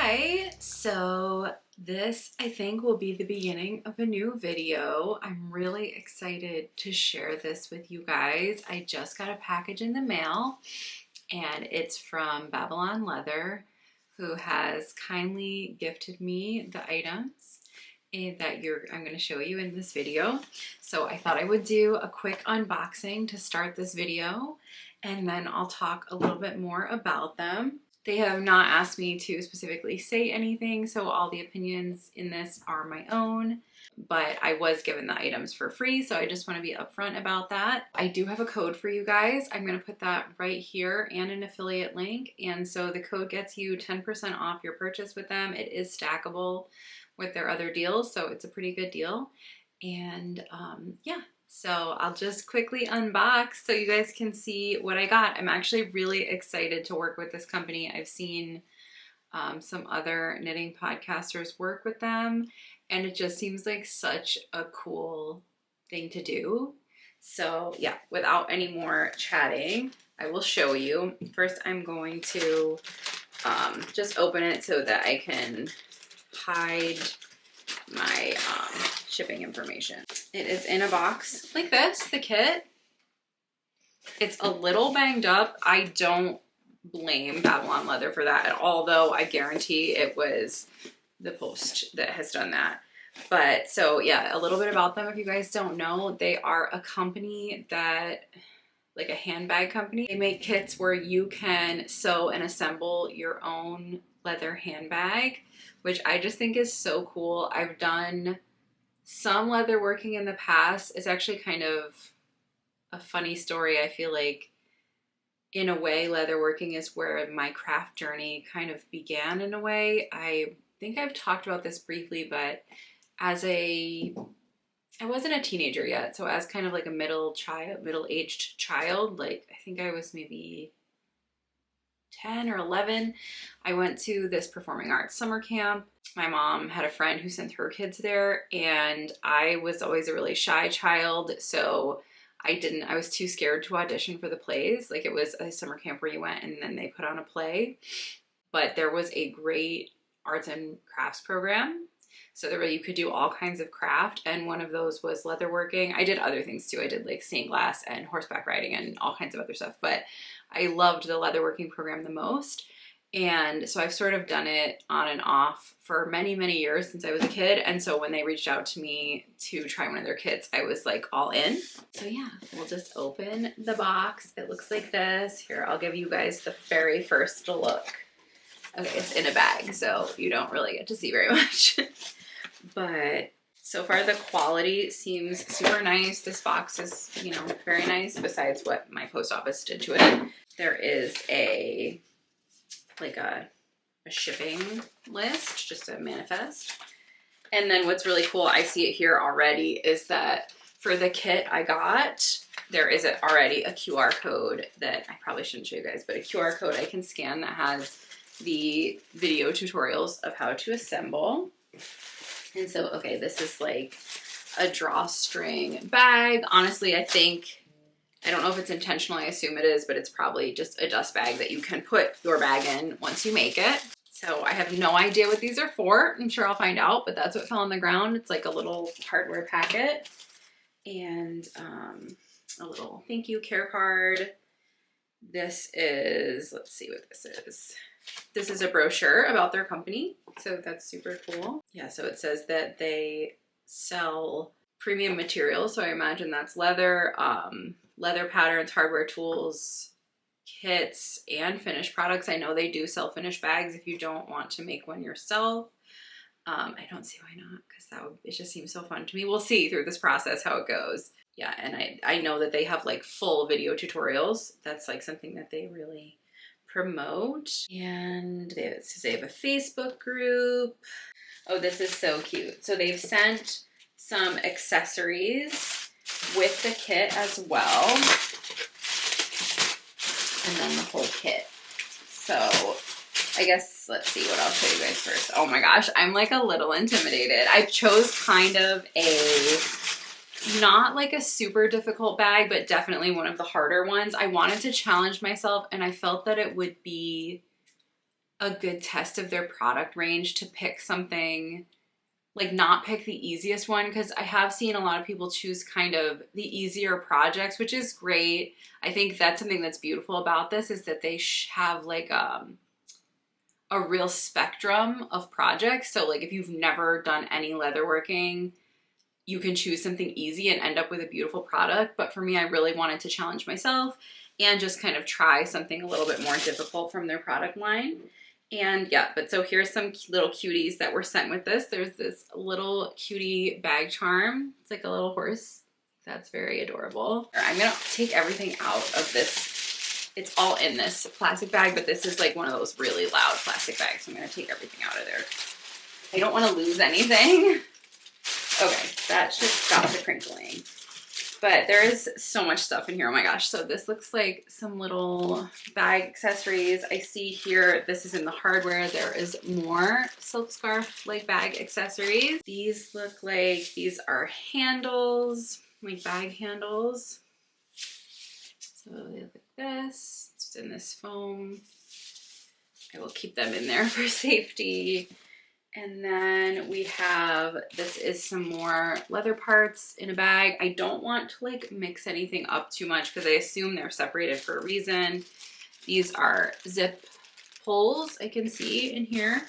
Hi, so this I think will be the beginning of a new video. I'm really excited to share this with you guys. I just got a package in the mail and it's from Babylon Leather, who has kindly gifted me the items that I'm going to show you in this video. So I thought I would do a quick unboxing to start this video, and then I'll talk a little bit more about them. They have not asked me to specifically say anything, so all the opinions in this are my own, but I was given the items for free, so I just want to be upfront about that. I do have a code for you guys. I'm going to put that right here and an affiliate link, and so the code gets you 10% off your purchase with them. It is stackable with their other deals, so it's a pretty good deal. And yeah. So I'll just quickly unbox so you guys can see what I got. I'm actually really excited to work with this company. I've seen some other knitting podcasters work with them, and it just seems like such a cool thing to do. So yeah, without any more chatting, I will show you. First, I'm going to just open it so that I can hide my shipping information. It is in a box like this, the kit. It's a little banged up. I don't blame Babylon Leather for that at all, though. I guarantee it was the post that has done that. But so yeah, a little bit about them if you guys don't know. They are a company that, like a handbag company. They make kits where you can sew and assemble your own leather handbag, which I just think is so cool. I've done some leather working in the past. It's actually kind of a funny story. I feel like in a way leather working is where my craft journey kind of began in a way. I think I've talked about this briefly, but I wasn't a teenager yet. So as kind of like a middle-aged child, like I think I was maybe 10 or 11, I went to this performing arts summer camp. My mom had a friend who sent her kids there, and I was always a really shy child, so I was too scared to audition for the plays. Like, it was a summer camp where you went and then they put on a play, but there was a great arts and crafts program. So you could do all kinds of craft, and one of those was leatherworking. I did other things too. I did like stained glass and horseback riding and all kinds of other stuff, but I loved the leatherworking program the most. And so I've sort of done it on and off for many, many years since I was a kid. And so when they reached out to me to try one of their kits, I was like all in. So yeah, we'll just open the box. It looks like this. Here, I'll give you guys the very first look. Okay, it's in a bag, so you don't really get to see very much. But so far the quality seems super nice. This box is, you know, very nice besides what my post office did to it. There is a shipping list, just a manifest. And then what's really cool, I see it here already, is that for the kit I got, there is already a QR code that I probably shouldn't show you guys, but a QR code I can scan that has the video tutorials of how to assemble. And so, okay, this is like a drawstring bag. Honestly, I don't know if it's intentional, I assume it is, but it's probably just a dust bag that you can put your bag in once you make it. So I have no idea what these are for. I'm sure I'll find out, but that's what fell on the ground. It's like a little hardware packet and a little thank you care card. This is, let's see what this is. This is a brochure about their company, so that's super cool. Yeah, so it says that they sell premium materials, so I imagine that's leather, leather patterns, hardware tools, kits, and finished products. I know they do sell finished bags if you don't want to make one yourself. I don't see why not, because it just seems so fun to me. We'll see through this process how it goes. Yeah, and I know that they have like full video tutorials. That's like something that they really promote. And it says they have a Facebook group. Oh, this is so cute. So they've sent some accessories with the kit as well, and then the whole kit. So I guess, let's see what I'll show you guys first. Oh my gosh, I'm like a little intimidated. I chose kind of not like a super difficult bag, but definitely one of the harder ones. I wanted to challenge myself, and I felt that it would be a good test of their product range to pick something, like not pick the easiest one, because I have seen a lot of people choose kind of the easier projects, which is great. I think that's something that's beautiful about this, is that they have like a real spectrum of projects. So like if you've never done any leatherworking, you can choose something easy and end up with a beautiful product. But for me, I really wanted to challenge myself and just kind of try something a little bit more difficult from their product line. And yeah, but so here's some little cuties that were sent with this. There's this little cutie bag charm. It's like a little horse. That's very adorable. I'm gonna take everything out of this. It's all in this plastic bag, but this is like one of those really loud plastic bags. So I'm gonna take everything out of there. I don't wanna lose anything. Okay, that should stop the crinkling. But there is so much stuff in here. Oh my gosh. So this looks like some little bag accessories. I see here, this is in the hardware. There is more silk scarf like bag accessories. These look like, these are handles, like bag handles. So they look like this. It's in this foam. I will keep them in there for safety. And then we have, this is some more leather parts in a bag. I don't want to like mix anything up too much because I assume they're separated for a reason. These are zip pulls I can see in here.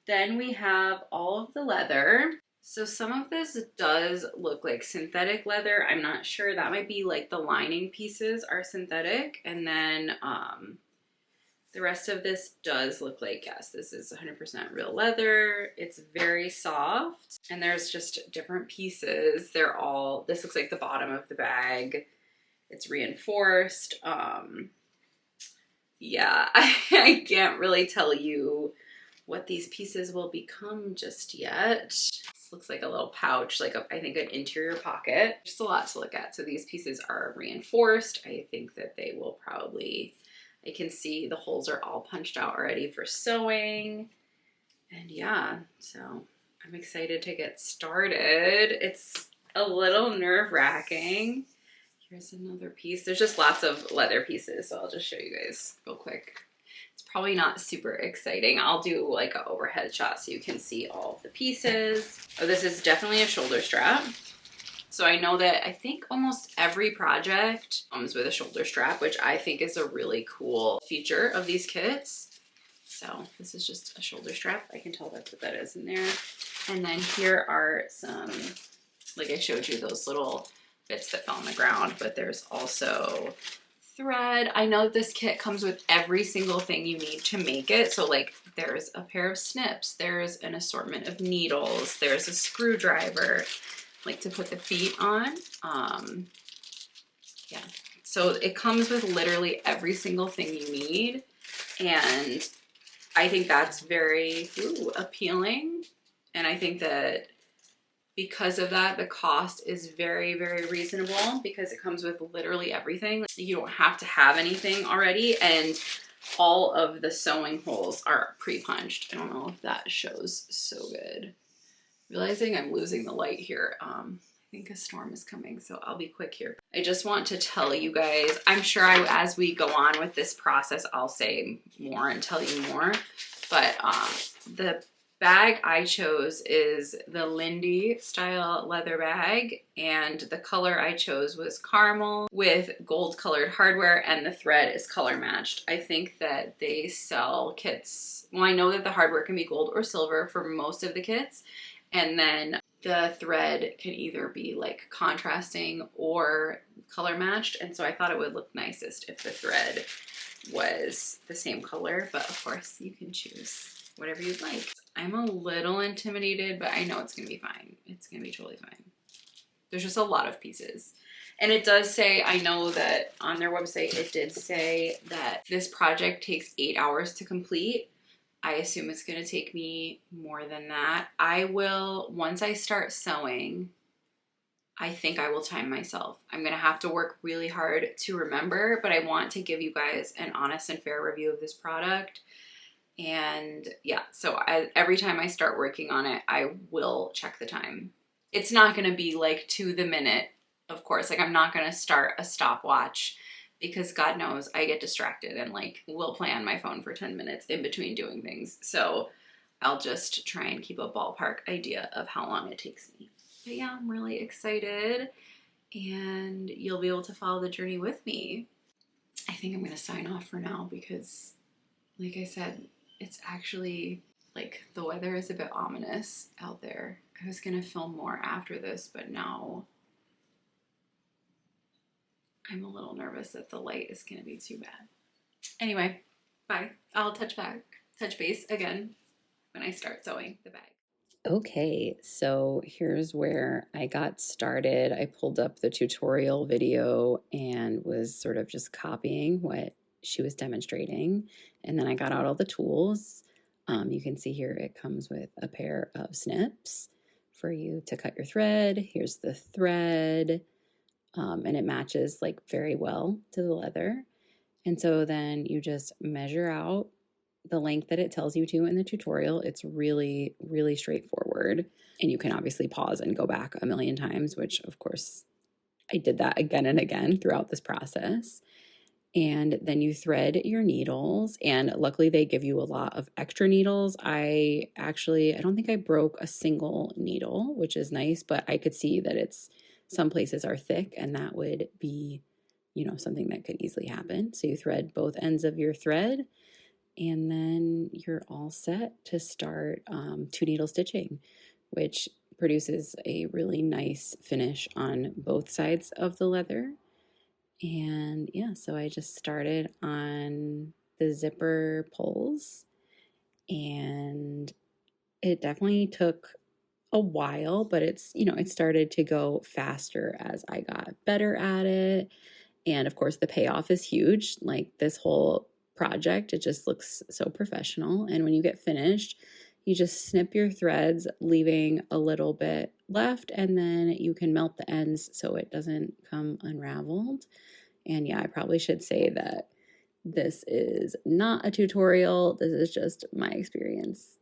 Then we have all of the leather. So some of this does look like synthetic leather. I'm not sure. That might be like the lining pieces are synthetic. And then the rest of this does look like, yes, this is 100% real leather. It's very soft. And there's just different pieces. They're all, this looks like the bottom of the bag. It's reinforced. Yeah, I can't really tell you what these pieces will become just yet. This looks like a little pouch, like I think an interior pocket. Just a lot to look at. So these pieces are reinforced. I think that they will probably, I can see the holes are all punched out already for sewing. And yeah, so I'm excited to get started. It's a little nerve-wracking. Here's another piece. There's just lots of leather pieces, so I'll just show you guys real quick. It's probably not super exciting. I'll do like an overhead shot so you can see all of the pieces. Oh, this is definitely a shoulder strap. So I know that I think almost every project comes with a shoulder strap, which I think is a really cool feature of these kits. So this is just a shoulder strap. I can tell that's what that is in there. And then here are some, like I showed you, those little bits that fell on the ground, but there's also thread. I know this kit comes with every single thing you need to make it. So like there's a pair of snips, there's an assortment of needles, there's a screwdriver, like to put the feet on. Yeah, so it comes with literally every single thing you need. And I think that's very appealing. And I think that because of that, the cost is very, very reasonable because it comes with literally everything. You don't have to have anything already. And all of the sewing holes are pre-punched. I don't know if that shows so good. Realizing I'm losing the light here. I think a storm is coming, so I'll be quick here. I just want to tell you guys, I'm sure as we go on with this process, I'll say more and tell you more. But the bag I chose is the Lindy style leather bag, and the color I chose was caramel with gold colored hardware, and the thread is color matched. I think that they sell kits. Well, I know that the hardware can be gold or silver for most of the kits. And then the thread can either be like contrasting or color matched. And so I thought it would look nicest if the thread was the same color, but of course you can choose whatever you'd like. I'm a little intimidated, but I know it's gonna be fine. It's gonna be totally fine. There's just a lot of pieces. And it does say, I know that on their website, it did say that this project takes 8 hours to complete. I assume it's going to take me more than that. I will, once I start sewing, I think I will time myself. I'm going to have to work really hard to remember, but I want to give you guys an honest and fair review of this product. And yeah, so every time I start working on it, I will check the time. It's not going to be like to the minute, of course. Like I'm not going to start a stopwatch because God knows I get distracted and like will play on my phone for 10 minutes in between doing things. So I'll just try and keep a ballpark idea of how long it takes me. But yeah, I'm really excited, and you'll be able to follow the journey with me. I think I'm going to sign off for now because, like I said, it's actually like the weather is a bit ominous out there. I was going to film more after this, but now I'm a little nervous that the light is going to be too bad. Anyway, bye. I'll touch base again when I start sewing the bag. Okay, so here's where I got started. I pulled up the tutorial video and was sort of just copying what she was demonstrating. And then I got out all the tools. You can see here it comes with a pair of snips for you to cut your thread. Here's the thread, and it matches like very well to the leather. And so then you just measure out the length that it tells you to in the tutorial. It's really, really straightforward. And you can obviously pause and go back a million times, which of course I did that again and again throughout this process. And then you thread your needles, and luckily they give you a lot of extra needles. I don't think I broke a single needle, which is nice, but I could see that some places are thick, and that would be, something that could easily happen. So you thread both ends of your thread, and then you're all set to start 2-needle stitching, which produces a really nice finish on both sides of the leather. And yeah, so I just started on the zipper pulls, and it definitely took a while, but it started to go faster as I got better at it. And of course, the payoff is huge. Like this whole project, it just looks so professional. And when you get finished, you just snip your threads, leaving a little bit left, and then you can melt the ends so it doesn't come unraveled. And yeah, I probably should say that this is not a tutorial. This is just my experience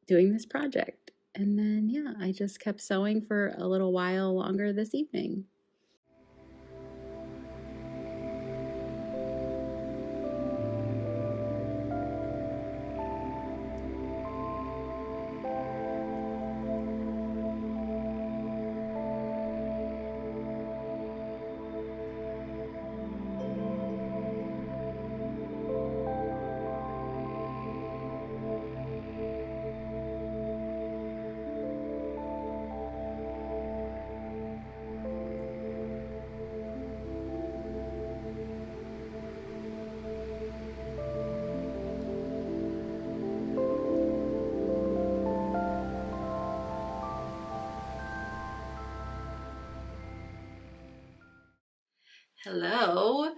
doing this project. And then, yeah, I just kept sewing for a little while longer this evening. Hello.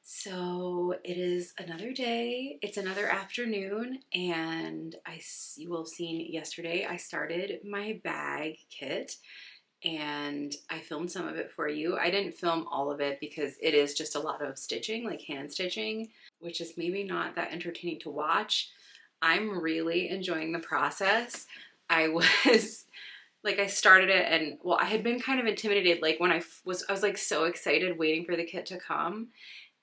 So it is another day. It's another afternoon, and you will have seen yesterday I started my bag kit, and I filmed some of it for you. I didn't film all of it because it is just a lot of stitching, like hand stitching, which is maybe not that entertaining to watch. I'm really enjoying the process. I was like, I started it, and well, I had been kind of intimidated like when I was like so excited waiting for the kit to come.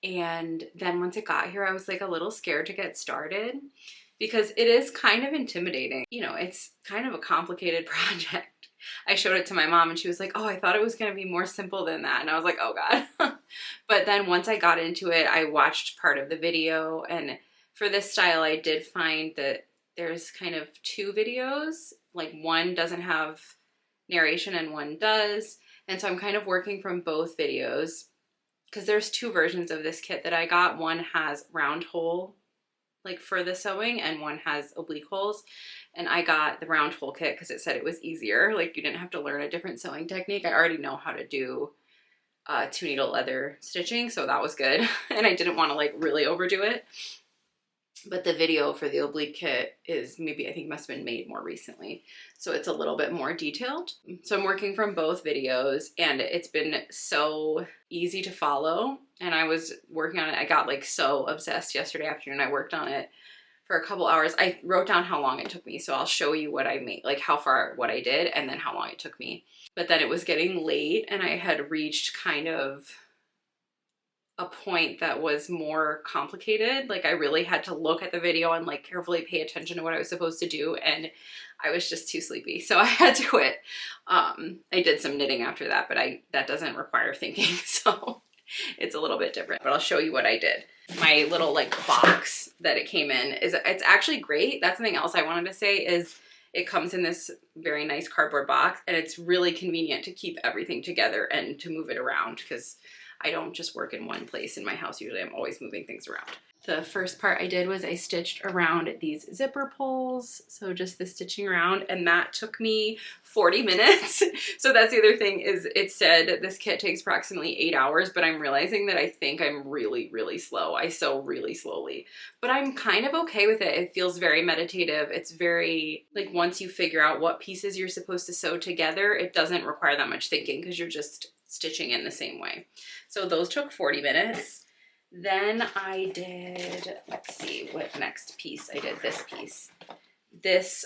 And then once it got here, I was like a little scared to get started because it is kind of intimidating. It's kind of a complicated project. I showed it to my mom and she was like, oh, I thought it was going to be more simple than that. And I was like, oh God. But then once I got into it, I watched part of the video. And for this style, I did find that there's kind of 2 videos. Like one doesn't have narration and one does. And so I'm kind of working from both videos because there's 2 versions of this kit that I got. One has round hole like for the sewing, and one has oblique holes. And I got the round hole kit because it said it was easier. Like you didn't have to learn a different sewing technique. I already know how to do 2-needle leather stitching, so that was good. And I didn't want to like really overdo it. But the video for the oblique kit is I think must have been made more recently. So it's a little bit more detailed. So I'm working from both videos, and it's been so easy to follow. And I was working on it. I got like so obsessed yesterday afternoon. I worked on it for a couple hours. I wrote down how long it took me. So I'll show you what I made, like what I did, and then how long it took me. But then it was getting late, and I had reached kind of a point that was more complicated. Like I really had to look at the video and like carefully pay attention to what I was supposed to do, and I was just too sleepy, so I had to quit. I did some knitting after that, but that doesn't require thinking, so it's a little bit different, but I'll show you what I did. My little like box that it came in it's actually great. That's something else I wanted to say is it comes in this very nice cardboard box, and it's really convenient to keep everything together and to move it around, because I don't just work in one place in my house. Usually I'm always moving things around. The first part I did was I stitched around these zipper pulls. So just the stitching around, and that took me 40 minutes. So that's the other thing is it said this kit takes approximately 8 hours, but I'm realizing that I think I'm really, really slow. I sew really slowly, but I'm kind of okay with it. It feels very meditative. It's very like once you figure out what pieces you're supposed to sew together, it doesn't require that much thinking because you're just stitching in the same way. So those took 40 minutes. Then I did, let's see what next piece I did. This piece, this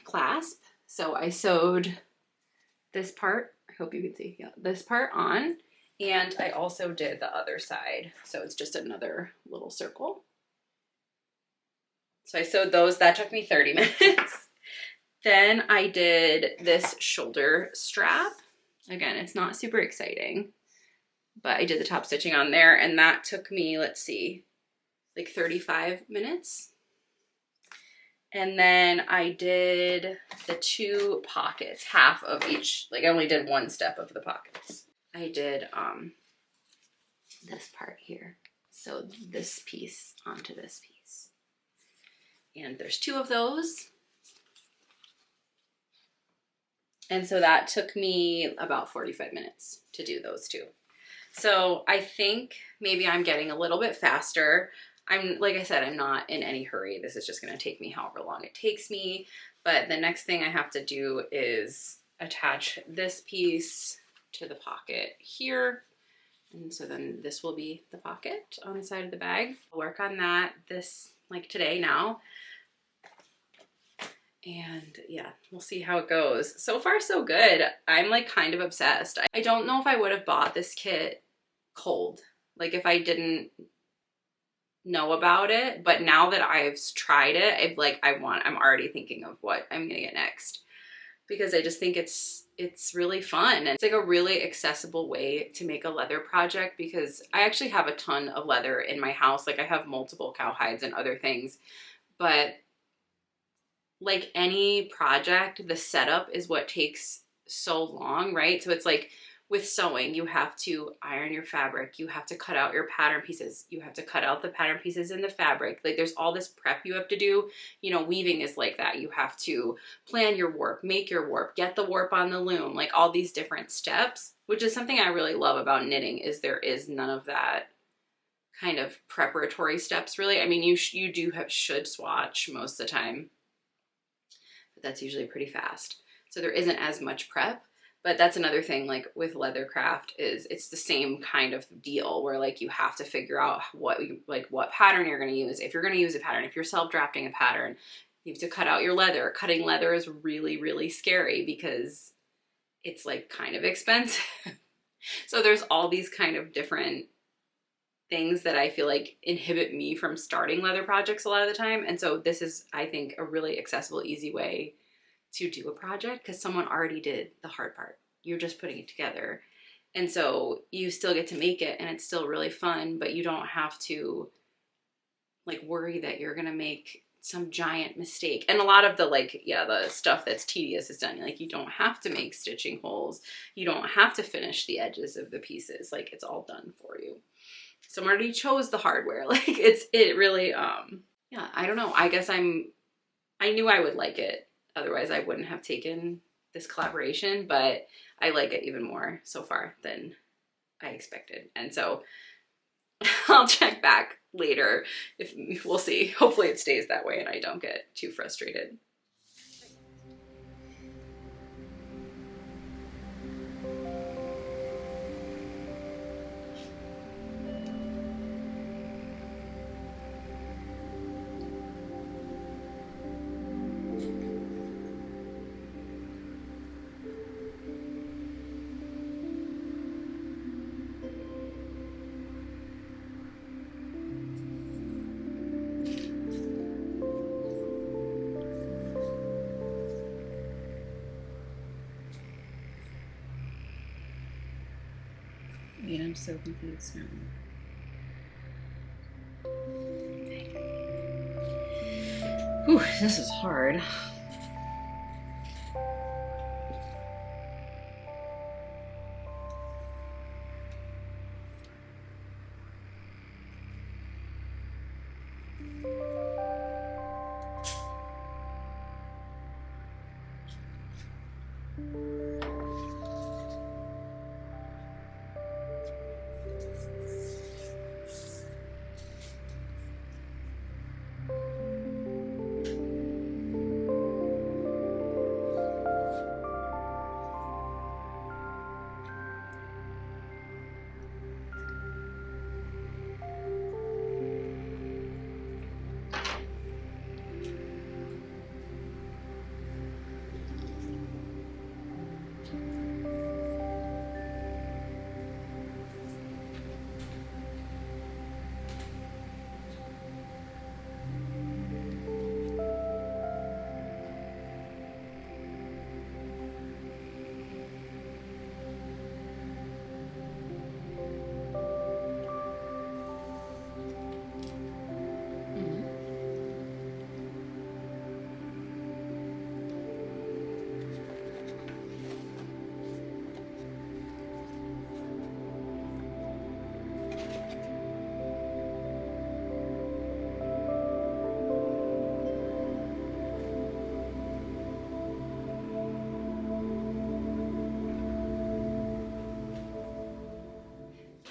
clasp. So I sewed this part, I hope you can see, yeah, this part on, and I also did the other side. So it's just another little circle. So I sewed those, that took me 30 minutes. Then I did this shoulder strap. Again, it's not super exciting, but I did the top stitching on there, and that took me, let's see, like 35 minutes. And then I did the 2 pockets, half of each, like I only did one step of the pockets. I did this part here. So this piece onto this piece. And there's 2 of those. And so that took me about 45 minutes to do those 2. So I think maybe I'm getting a little bit faster. Like I said, I'm not in any hurry. This is just going to take me however long it takes me. But the next thing I have to do is attach this piece to the pocket here. And so then this will be the pocket on the side of the bag. I'll work on that like today now. And yeah, we'll see how it goes. So far, so good. I'm like kind of obsessed. I don't know if I would have bought this kit cold, like if I didn't know about it, but now that I've tried it, I'm already thinking of what I'm gonna get next, because I just think it's really fun. And it's like a really accessible way to make a leather project, because I actually have a ton of leather in my house. Like I have multiple cowhides and other things, but like any project, the setup is what takes so long, right? So it's like with sewing, you have to iron your fabric, you have to cut out your pattern pieces, you have to cut out the pattern pieces in the fabric. Like there's all this prep you have to do. You know, weaving is like that. You have to plan your warp, make your warp, get the warp on the loom, like all these different steps, which is something I really love about knitting, is there is none of that kind of preparatory steps really. I mean, you should swatch most of the time, but that's usually pretty fast. So there isn't as much prep. But that's another thing, like with leather craft, is it's the same kind of deal where like you have to figure out what pattern you're going to use. If you're going to use a pattern, if you're self-drafting a pattern, you have to cut out your leather. Cutting leather is really, really scary because it's like kind of expensive. So there's all these kind of different things that I feel like inhibit me from starting leather projects a lot of the time. And so this is, I think, a really accessible, easy way to do a project, because someone already did the hard part. You're just putting it together. And so you still get to make it, and it's still really fun, but you don't have to like worry that you're gonna make some giant mistake. And a lot of the the stuff that's tedious is done. Like you don't have to make stitching holes. You don't have to finish the edges of the pieces. Like it's all done for you. Someone already chose the hardware. Like it really, yeah, I don't know. I guess I knew I would like it. Otherwise, I wouldn't have taken this collaboration, but I like it even more so far than I expected. And so I'll check back later. We'll see. Hopefully it stays that way and I don't get too frustrated. Wait, I'm so confused now. Whew, this is hard.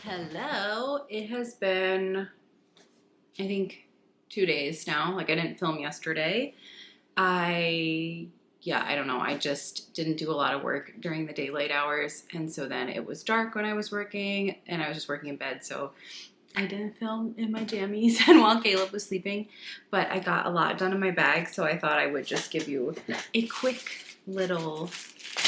Hello. It has been, I think, 2 days now. Like, I didn't film yesterday. I don't know. I just didn't do a lot of work during the daylight hours. And so then it was dark when I was working and I was just working in bed. So I didn't film in my jammies and while Caleb was sleeping, but I got a lot done in my bag. So I thought I would just give you a quick little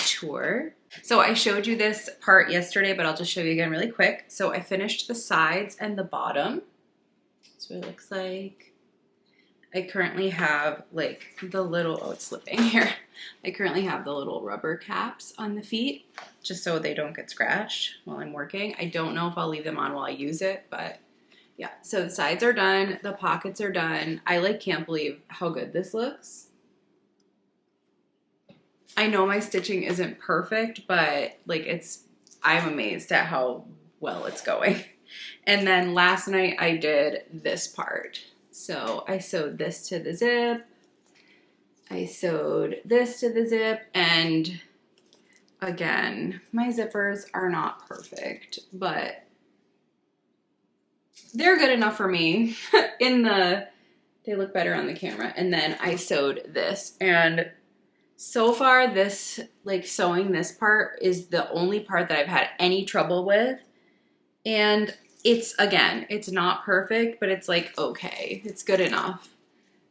tour. So I showed you this part yesterday, but I'll just show you again really quick. So I finished the sides and the bottom. That's what it looks like. I currently have like the little, oh, it's slipping here. I currently have the little rubber caps on the feet just so they don't get scratched while I'm working. I don't know if I'll leave them on while I use it, but yeah. So the sides are done. The pockets are done. I like can't believe how good this looks. I know my stitching isn't perfect, but like I'm amazed at how well it's going. And then last night I did this part. So I sewed this to the zip. I sewed this to the zip. And again, my zippers are not perfect, but they're good enough for me. They look better on the camera. And then I sewed this, and so far this, like sewing this part is the only part that I've had any trouble with. And it's not perfect, but it's like, okay, it's good enough.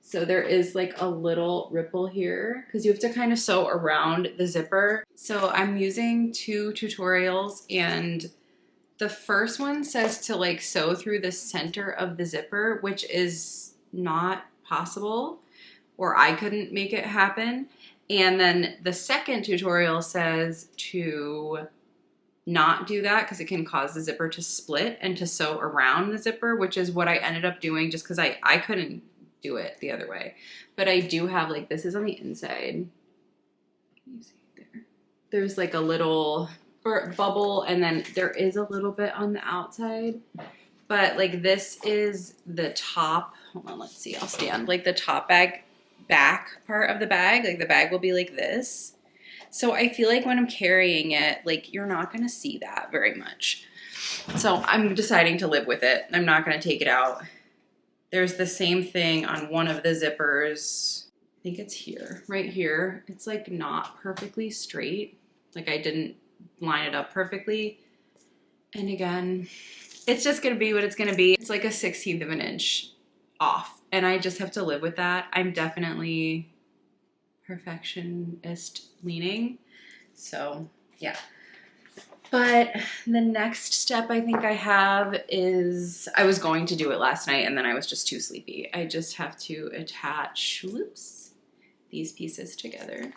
So there is like a little ripple here because you have to kind of sew around the zipper. So I'm using 2 tutorials, and the first one says to like sew through the center of the zipper, which is not possible, or I couldn't make it happen. And then the second tutorial says to not do that because it can cause the zipper to split, and to sew around the zipper, which is what I ended up doing just because I couldn't do it the other way. But I do have, like, this is on the inside. Can you see there? There's like a little bubble, and then there is a little bit on the outside. But like this is the top. Hold on, let's see. I'll stand. Like the top back part of the bag. Like the bag will be like this. So I feel like when I'm carrying it, like you're not going to see that very much. So I'm deciding to live with it. I'm not going to take it out. There's the same thing on one of the zippers. I think it's here, right here. It's like not perfectly straight. Like I didn't line it up perfectly. And again, it's just going to be what it's going to be. It's like a 1/16 of an inch off. And I just have to live with that. I'm definitely perfectionist leaning. So yeah. But the next step I think I have is, I was going to do it last night and then I was just too sleepy. I just have to attach, whoops, these pieces together.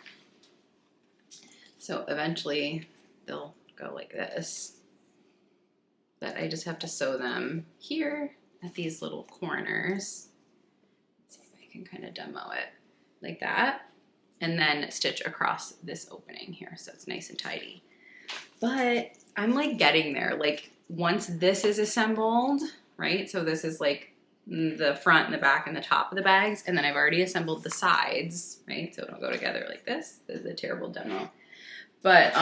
So eventually they'll go like this. but I just have to sew them here at these little corners. Let's see if I can kind of demo it like that. And then stitch across this opening here so it's nice and tidy. But I'm like getting there. Like once this is assembled, right? So this is like the front and the back and the top of the bags. And then I've already assembled the sides, right? So it'll go together like this. This is a terrible demo. But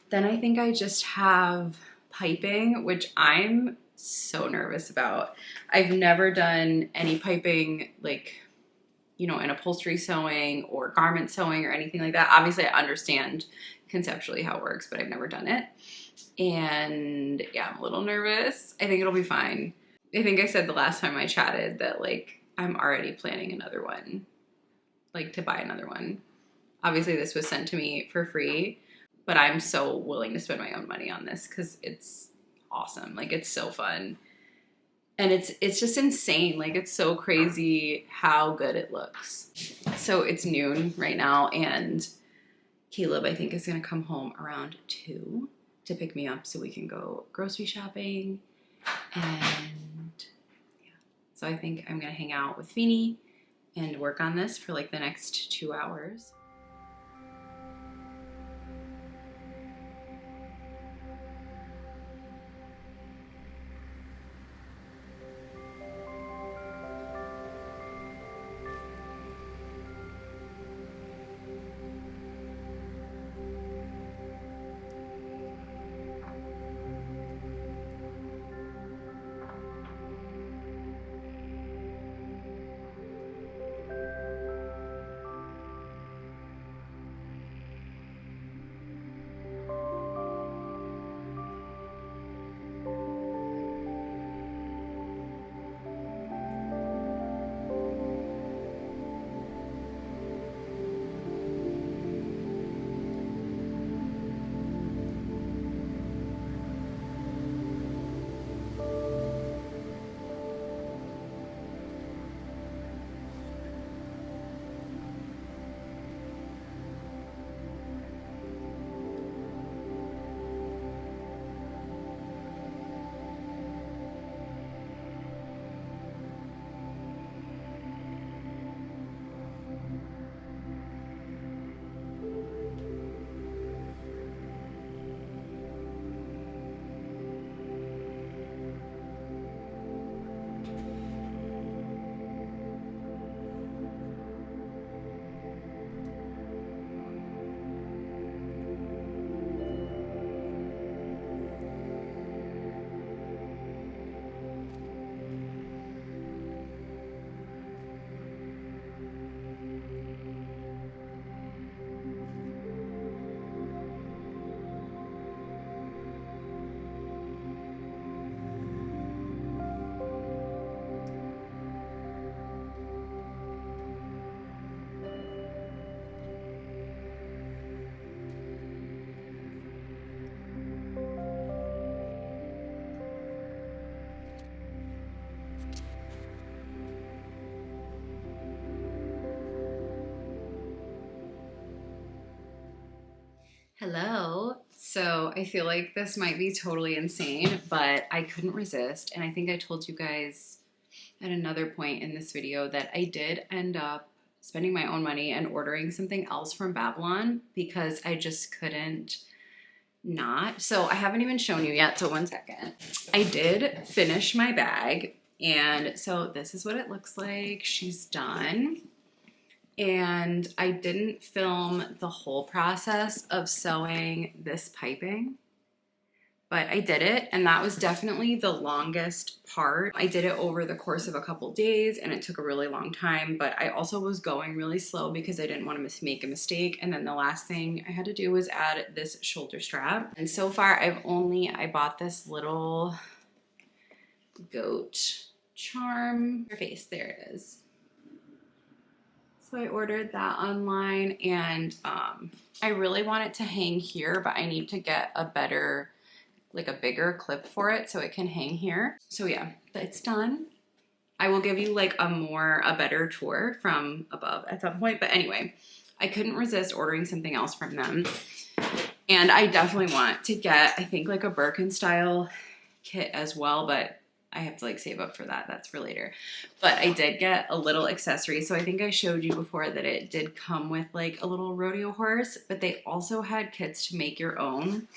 then I think I just have piping, which I'm so nervous about. I've never done any piping like, you know, in upholstery sewing or garment sewing or anything like that. Obviously I understand conceptually how it works, but I've never done it. And yeah, I'm a little nervous. I think it'll be fine. I think I said the last time I chatted that like I'm already planning another one, like to buy another one. Obviously this was sent to me for free, but I'm so willing to spend my own money on this because it's awesome. Like it's so fun. And it's just insane. Like it's so crazy how good it looks. So it's noon right now and Caleb, I think, is gonna come home around 2 to pick me up so we can go grocery shopping. And yeah, so I think I'm gonna hang out with Feeny and work on this for like the next 2 hours. Hello. So I feel like this might be totally insane, but I couldn't resist. And I think I told you guys at another point in this video that I did end up spending my own money and ordering something else from Babylon because I just couldn't not. So I haven't even shown you yet. So 1 second. I did finish my bag. And so this is what it looks like. She's done. And I didn't film the whole process of sewing this piping, but I did it, and that was definitely the longest part. I did it over the course of a couple days, and it took a really long time, but I also was going really slow because I didn't want to make a mistake. And then the last thing I had to do was add this shoulder strap. And so far, I bought this little goat charm face. There it is. So I ordered that online, and I really want it to hang here, but I need to get a better, like a bigger clip for it so it can hang here. So yeah, it's done. I will give you like a better tour from above at some point. But anyway, I couldn't resist ordering something else from them. And I definitely want to get, I think like a Birkin style kit as well, but I have to like save up for that. That's for later. But I did get a little accessory. So I think I showed you before that it did come with like a little rodeo horse, but they also had kits to make your own.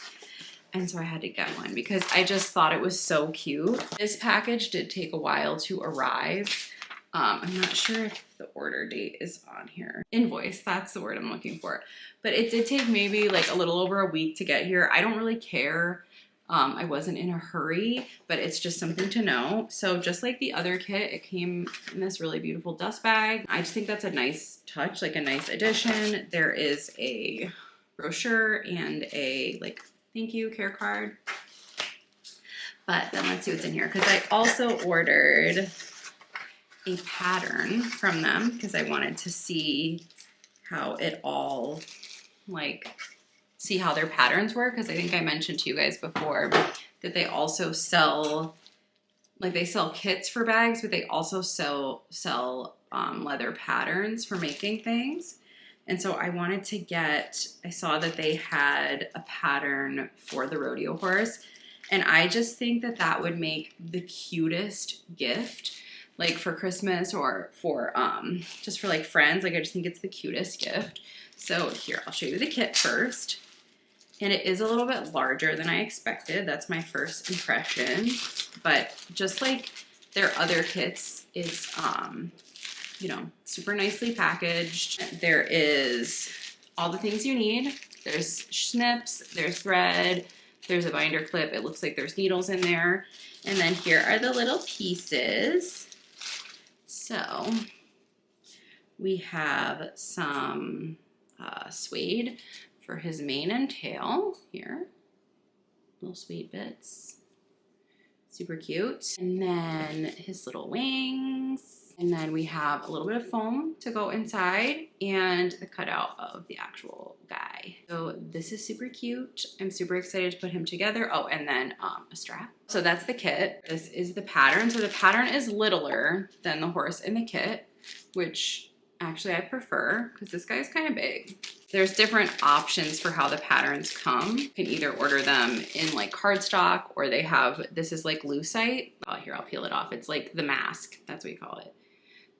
And so I had to get one because I just thought it was so cute. This package did take a while to arrive. I'm not sure if the order date is on here. Invoice, that's the word I'm looking for. But it did take maybe like a little over a week to get here. I don't really care. I wasn't in a hurry, but it's just something to know. So just like the other kit, it came in this really beautiful dust bag. I just think that's a nice touch, like a nice addition. There is a brochure and a like thank you care card. But then let's see what's in here, because I also ordered a pattern from them because I wanted to see how it all like see how their patterns work, because I think I mentioned to you guys before that they also sell, like they sell kits for bags, but they also sell leather patterns for making things. And so I wanted to get, I saw that they had a pattern for the rodeo horse, and I just think that that would make the cutest gift, like for Christmas or for just for like friends. Like I just think it's the cutest gift. So here, I'll show you the kit first. And it is a little bit larger than I expected. That's my first impression. But just like their other kits, it's, you know, super nicely packaged. There is all the things you need. There's snips, there's thread, there's a binder clip. It looks like there's needles in there. And then here are the little pieces. So we have some suede for his mane and tail here. Little sweet bits. Super cute. And then his little wings. And then we have a little bit of foam to go inside and the cutout of the actual guy. So this is super cute. I'm super excited to put him together. Oh, and then a strap. So that's the kit. This is the pattern. So the pattern is littler than the horse in the kit, which actually I prefer because this guy's kind of big. There's different options for how the patterns come. You can either order them in like cardstock, or they have, this is like lucite. Oh, here, I'll peel it off. It's like the mask, that's what you call it,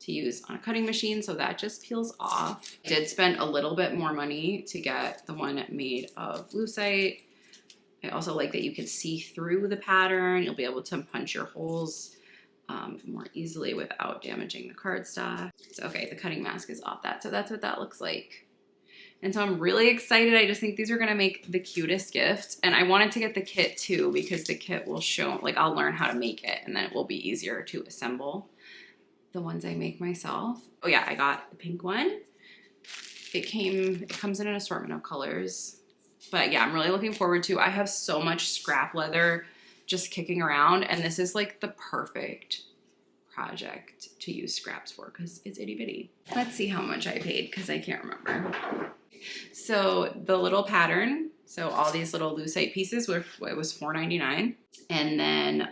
to use on a cutting machine. So that just peels off. I did spend a little bit more money to get the one made of lucite. I also like that you can see through the pattern. You'll be able to punch your holes more easily without damaging the cardstock. So, okay, the cutting mask is off that. So that's what that looks like. And so I'm really excited. I just think these are gonna make the cutest gifts. And I wanted to get the kit too, because the kit will show, like I'll learn how to make it, and then it will be easier to assemble the ones I make myself. Oh yeah, I got the pink one. It comes in an assortment of colors. But yeah, I'm really looking forward to, I have so much scrap leather just kicking around, and this is like the perfect project to use scraps for because it's itty bitty. Let's see how much I paid because I can't remember. So the little pattern, so all these little lucite pieces it was $4.99, and then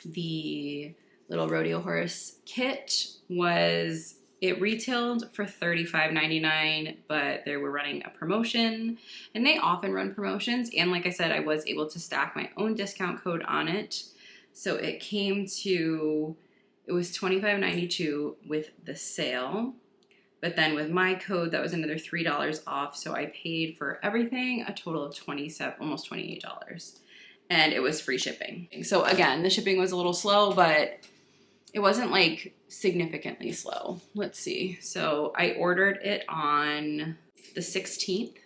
the little rodeo horse kit it retailed for $35.99, but they were running a promotion, and they often run promotions. And like I said, I was able to stack my own discount code on it. So it was $25.92 with the sale. But then with my code, that was another $3 off. So I paid for everything a total of almost $28. And it was free shipping. So again, the shipping was a little slow, but it wasn't like significantly slow. Let's see. So I ordered it on the 16th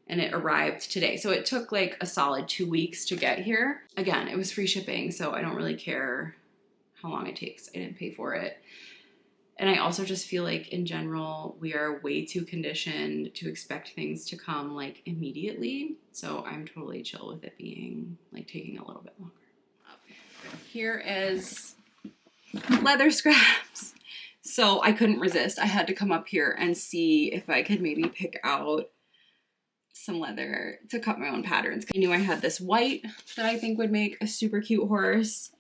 and it arrived today. So it took like a solid 2 weeks to get here. Again, it was free shipping, so I don't really care how long it takes. I didn't pay for it. And I also just feel like in general, we are way too conditioned to expect things to come like immediately. So I'm totally chill with it being like taking a little bit longer. Here is leather scraps. So I couldn't resist. I had to come up here and see if I could maybe pick out some leather to cut my own patterns. I knew I had this white that I think would make a super cute horse.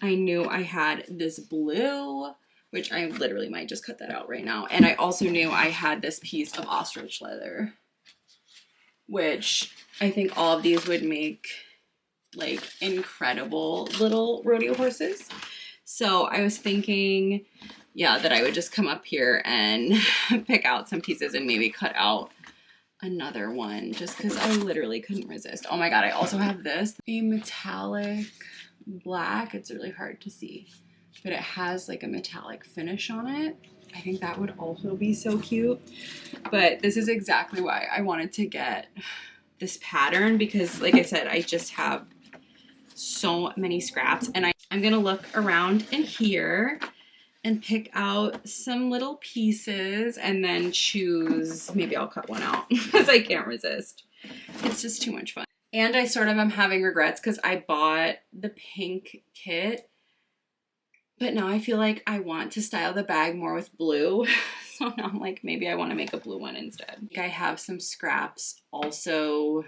I knew I had this blue, which I literally might just cut that out right now. And I also knew I had this piece of ostrich leather, which I think all of these would make like incredible little rodeo horses. So I was thinking, yeah, that I would just come up here and pick out some pieces and maybe cut out another one just because I literally couldn't resist. Oh my god, I also have this, a metallic black. It's really hard to see, but it has like a metallic finish on it. I think that would also be so cute. But this is exactly why I wanted to get this pattern, because like I said, I just have so many scraps, and I'm gonna look around in here and pick out some little pieces and then choose. Maybe I'll cut one out because I can't resist. It's just too much fun. And I sort of am having regrets because I bought the pink kit, but now I feel like I want to style the bag more with blue. So now I'm like, maybe I want to make a blue one instead. I have some scraps also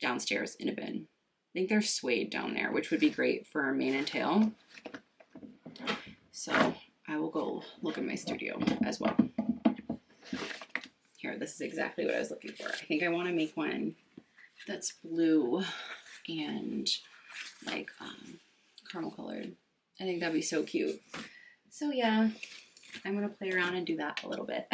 downstairs in a bin. I think they're suede down there, which would be great for mane and tail. So I will go look in my studio as well. Here, this is exactly what I was looking for. I think I want to make one that's blue and like caramel colored. I think that'd be so cute. So yeah, I'm gonna play around and do that a little bit.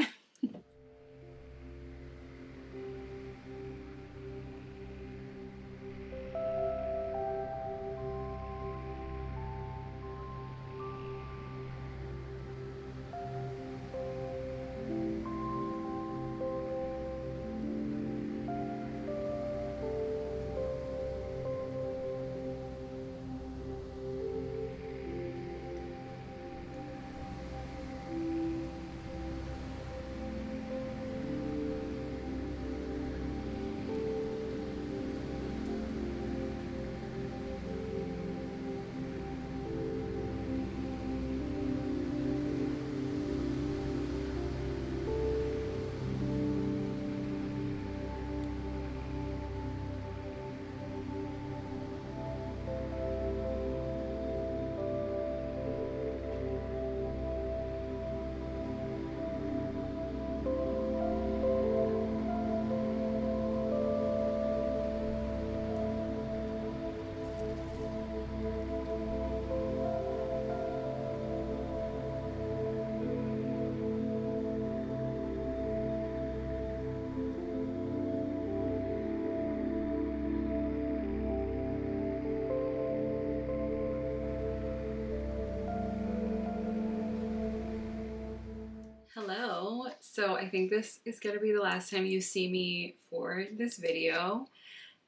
Hello. So I think this is going to be the last time you see me for this video.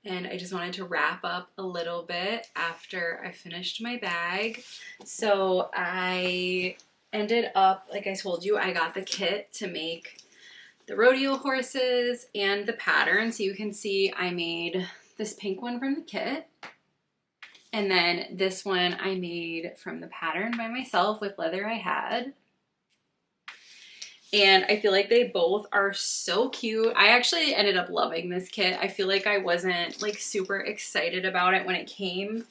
And I just wanted to wrap up a little bit after I finished my bag. So I ended up, like I told you, I got the kit to make the rodeo horses and the pattern. So you can see I made this pink one from the kit. And then this one I made from the pattern by myself with leather I had. And I feel like they both are so cute. I actually ended up loving this kit. I feel like I wasn't like super excited about it when it came,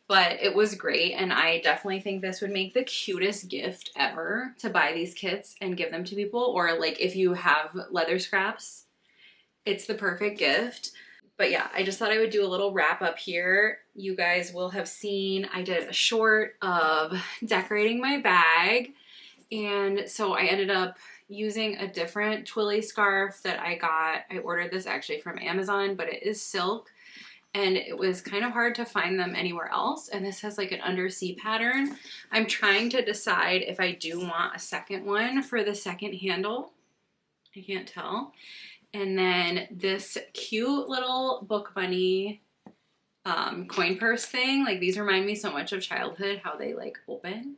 but it was great. And I definitely think this would make the cutest gift ever, to buy these kits and give them to people. Or like if you have leather scraps, it's the perfect gift. But yeah, I just thought I would do a little wrap up here. You guys will have seen I did a short of decorating my bag. And so I ended up using a different twilly scarf that I got. I ordered this actually from Amazon, but it is silk and it was kind of hard to find them anywhere else. And this has like an undersea pattern. I'm trying to decide if I do want a second one for the second handle. I can't tell. And then this cute little book bunny coin purse thing. Like these remind me so much of childhood, how they like open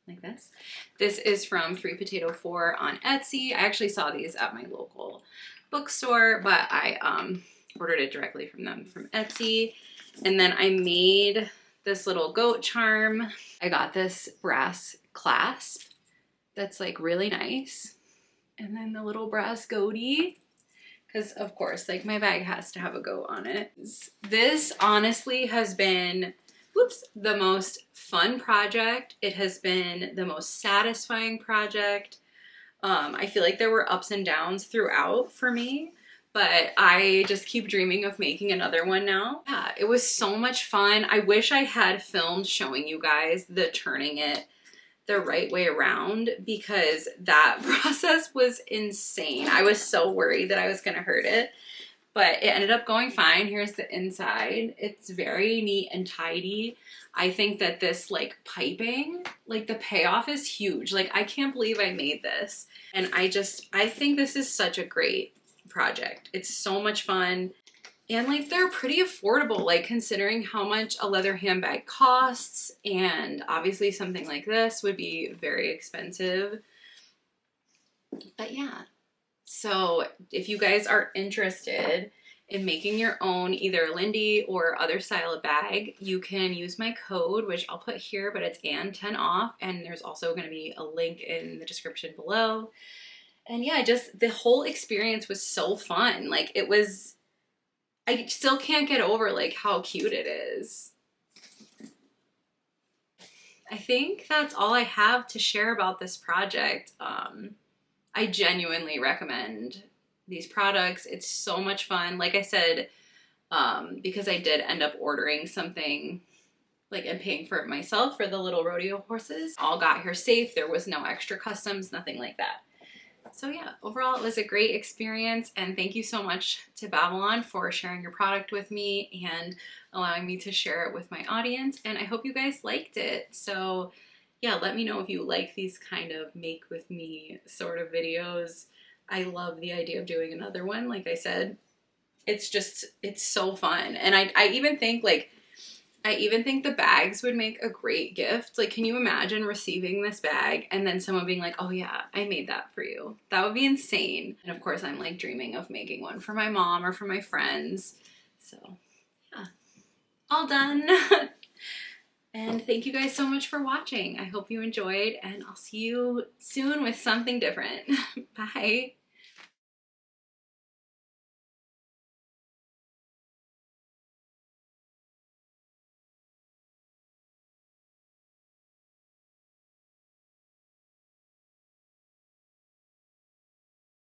like this. This is from 3 Potato 4 on Etsy. I actually saw these at my local bookstore, but I ordered it directly from them from Etsy. And then I made this little goat charm. I got this brass clasp that's like really nice. And then the little brass goatee, because of course, like my bag has to have a goat on it. This honestly has been the most fun project. It has been the most satisfying project. I feel like there were ups and downs throughout for me, but I just keep dreaming of making another one now. Yeah, it was so much fun. I wish I had filmed showing you guys the turning it the right way around, because that process was insane. I was so worried that I was gonna hurt it, but it ended up going fine. Here's the inside. It's very neat and tidy. I think that this like piping, like the payoff is huge. Like I can't believe I made this. And I think this is such a great project. It's so much fun. And like they're pretty affordable, like considering how much a leather handbag costs, and obviously something like this would be very expensive. But yeah, so if you guys are interested in making your own either Lindy or other style of bag, you can use my code, which I'll put here, but it's Ann10 off, and there's also going to be a link in the description below. And yeah, just the whole experience was so fun. Like it was, I still can't get over like how cute it is. I think that's all I have to share about this project. I genuinely recommend these products. It's so much fun. Like I said, because I did end up ordering something like and paying for it myself for the little rodeo horses. All got here safe. There was no extra customs, nothing like that. So yeah, overall it was a great experience, and thank you so much to Babylon for sharing your product with me and allowing me to share it with my audience, and I hope you guys liked it. So yeah, let me know if you like these kind of make with me sort of videos. I love the idea of doing another one. Like I said, it's so fun. And I even think like, I even think the bags would make a great gift. Like, can you imagine receiving this bag and then someone being like, oh yeah, I made that for you? That would be insane. And of course, I'm like dreaming of making one for my mom or for my friends. So yeah, all done. And thank you guys so much for watching. I hope you enjoyed, and I'll see you soon with something different. Bye.